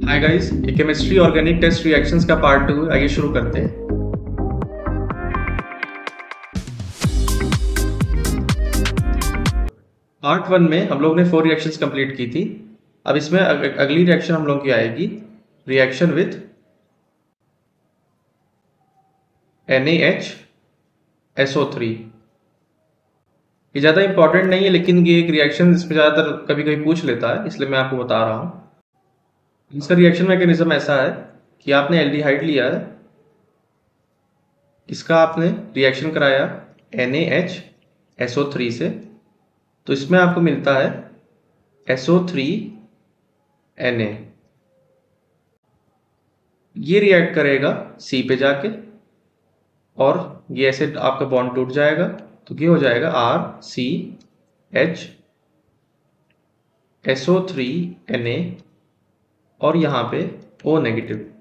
Hi guys, ये chemistry organic test reactions का part 2 आइए शुरू करते हैं। पार्ट 1 में हम लोग ने 4 रिएक्शंस कंप्लीट की थी। अब इसमें अगली रिएक्शन हम लोग की आएगी रिएक्शन विथ NaHSO3। ये ज़्यादा इंपॉर्टेंट नहीं है, लेकिन ये एक रिएक्शन इसमें ज़्यादातर कभी कभी पूछ लेता है, इसलिए मैं आपको बता रहा हूँ। इसका रिएक्शन मैकेनिज्म ऐसा है कि आपने एल्डिहाइड लिया है, इसका आपने रिएक्शन कराया NaHSO3 से, तो इसमें आपको मिलता है SO3Na। ये रिएक्ट करेगा C पे जाके और ये ऐसे आपका बॉन्ड टूट जाएगा, तो ये हो जाएगा RCHSO3Na और यहाँ पे O नेगेटिव।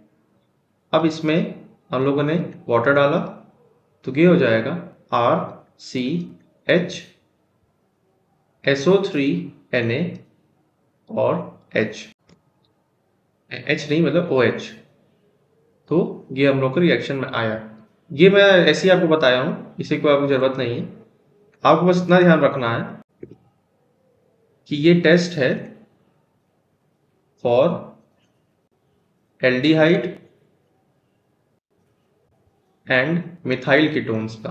अब इसमें हम लोगों ने वाटर डाला, तो ये हो जाएगा RCHSO3Na और H नहीं मतलब OH। तो ये हम लोग का रिएक्शन में आया। ये मैं ऐसे ही आपको बताया हूँ, इसे कोई आपको जरूरत नहीं है। आपको बस इतना ध्यान रखना है कि ये टेस्ट है for aldehyde and methyl ketones का।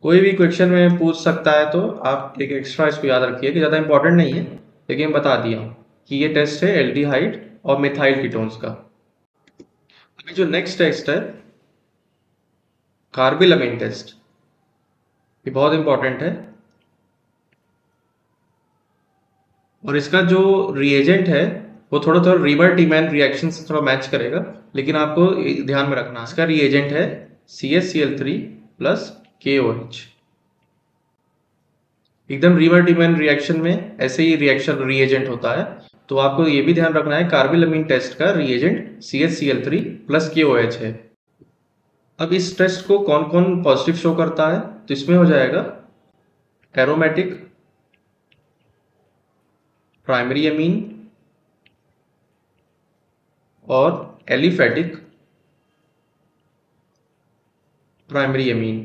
कोई भी क्वेश्चन में पूछ सकता है, तो आप एक एक्स्ट्रा इसको याद रखिए कि ज़्यादा इंपॉर्टेंट नहीं है, लेकिन बता दिया हूँ कि ये टेस्ट है एल्डिहाइड और मिथाइल कीटोन्स का। अभी जो नेक्स्ट टेस्ट है कार्बिलमिन टेस्ट, ये बहुत इंपॉर्टेंट है और इसका जो रिएजेंट है वो थोड़ा थोड़ा रीबर-टीमैन रिएक्शन से थोड़ा मैच करेगा, लेकिन आपको ध्यान में रखना है इसका रिएजेंट है CaCl3 प्लस KOH। एकदम रीबर-टीमैन रिएक्शन में ऐसे ही रिएक्शन रिएजेंट होता है, तो आपको ये भी ध्यान रखना है कार्बिलमिन टेस्ट का रिएजेंट CaCl3 प्लस KOH है। अब इस टेस्ट को कौन कौन पॉजिटिव शो करता है, तो इसमें हो जाएगा एरोमेटिक प्राइमरी अमीन और एलिफेटिक प्राइमरी अमीन।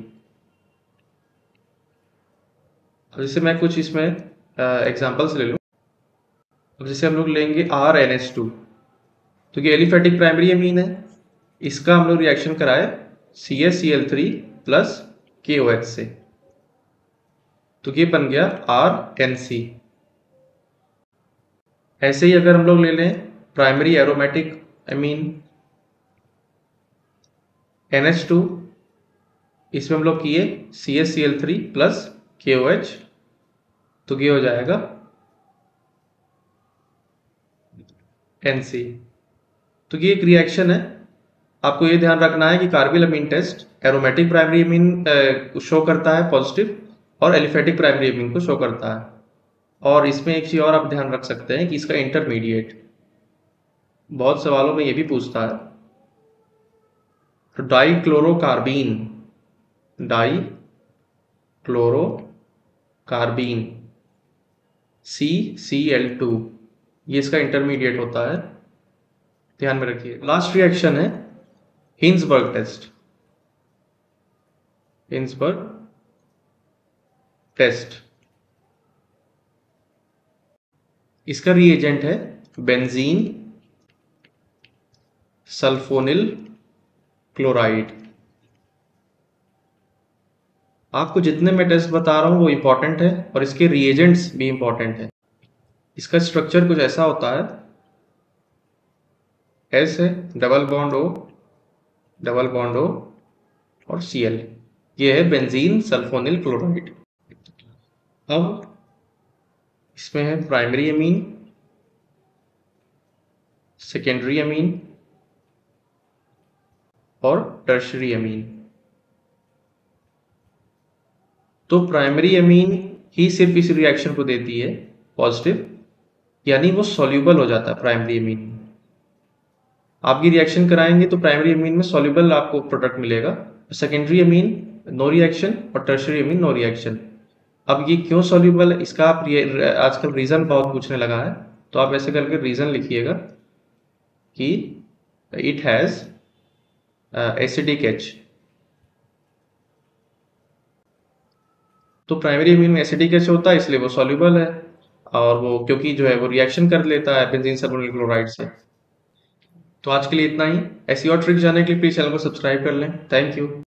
अब जैसे मैं कुछ इसमें एग्जांपल्स ले लूँ। अब जैसे हम लोग लेंगे RNH2, तो ये एलिफेटिक प्राइमरी अमीन है, इसका हम लोग रिएक्शन कराए CaCl3 प्लस KOH से, तो ये बन गया RNC। ऐसे ही अगर हम लोग ले लें प्राइमरी एरोमेटिक अमीन NH2, इसमें हम लोग किए CaCl3 प्लस KOH, तो ये हो जाएगा NC। तो ये एक रिएक्शन है। आपको ये ध्यान रखना है कि carbylamine test aromatic primary amine show करता है पॉजिटिव और एलिफेटिक प्राइमरी अमीन को शो करता है। और इसमें एक चीज और आप ध्यान रख सकते हैं कि इसका इंटरमीडिएट बहुत सवालों में ये भी पूछता है, तो डाइक्लोरोकार्बीन CCl2, ये इसका इंटरमीडिएट होता है, ध्यान में रखिए। लास्ट रिएक्शन है हिंसबर्ग टेस्ट। इसका रिएजेंट है बेंजीन सल्फोनिल क्लोराइड। आपको जितने मैं टेस्ट बता रहा हूँ वो इंपॉर्टेंट है और इसके रिएजेंट्स भी इंपॉर्टेंट है। इसका स्ट्रक्चर कुछ ऐसा होता है, S है, डबल बॉन्ड O और Cl, ये है बेंजीन सल्फोनिल क्लोराइड। अब इसमें है प्राइमरी अमीन, सेकेंडरी अमीन और टर्शरी अमीन। तो प्राइमरी अमीन ही सिर्फ इस रिएक्शन को देती है पॉजिटिव, यानी वो सॉल्यूबल हो जाता है प्राइमरी अमीन। आप ये रिएक्शन कराएंगे तो प्राइमरी अमीन में सॉल्यूबल आपको प्रोडक्ट मिलेगा, सेकेंडरी अमीन नो रिएक्शन और टर्शरी अमीन नो रिएक्शन। अब ये क्यों सॉल्यूबल है इसका आप आजकल रीज़न बहुत पूछने लगा है, तो आप ऐसे करके रीज़न लिखिएगा कि इट हैज़ एसिडिक एच। तो प्राइमरी अमीन में एसिडिक एच होता है इसलिए वो सॉल्यूबल है, और वो क्योंकि जो है वो रिएक्शन कर लेता है बेंजीन सल्फोनिल क्लोराइड से। तो आज के लिए इतना ही। ऐसी और ट्रिक जानने के लिए प्लीज़ चैनल को सब्सक्राइब कर लें। Thank you.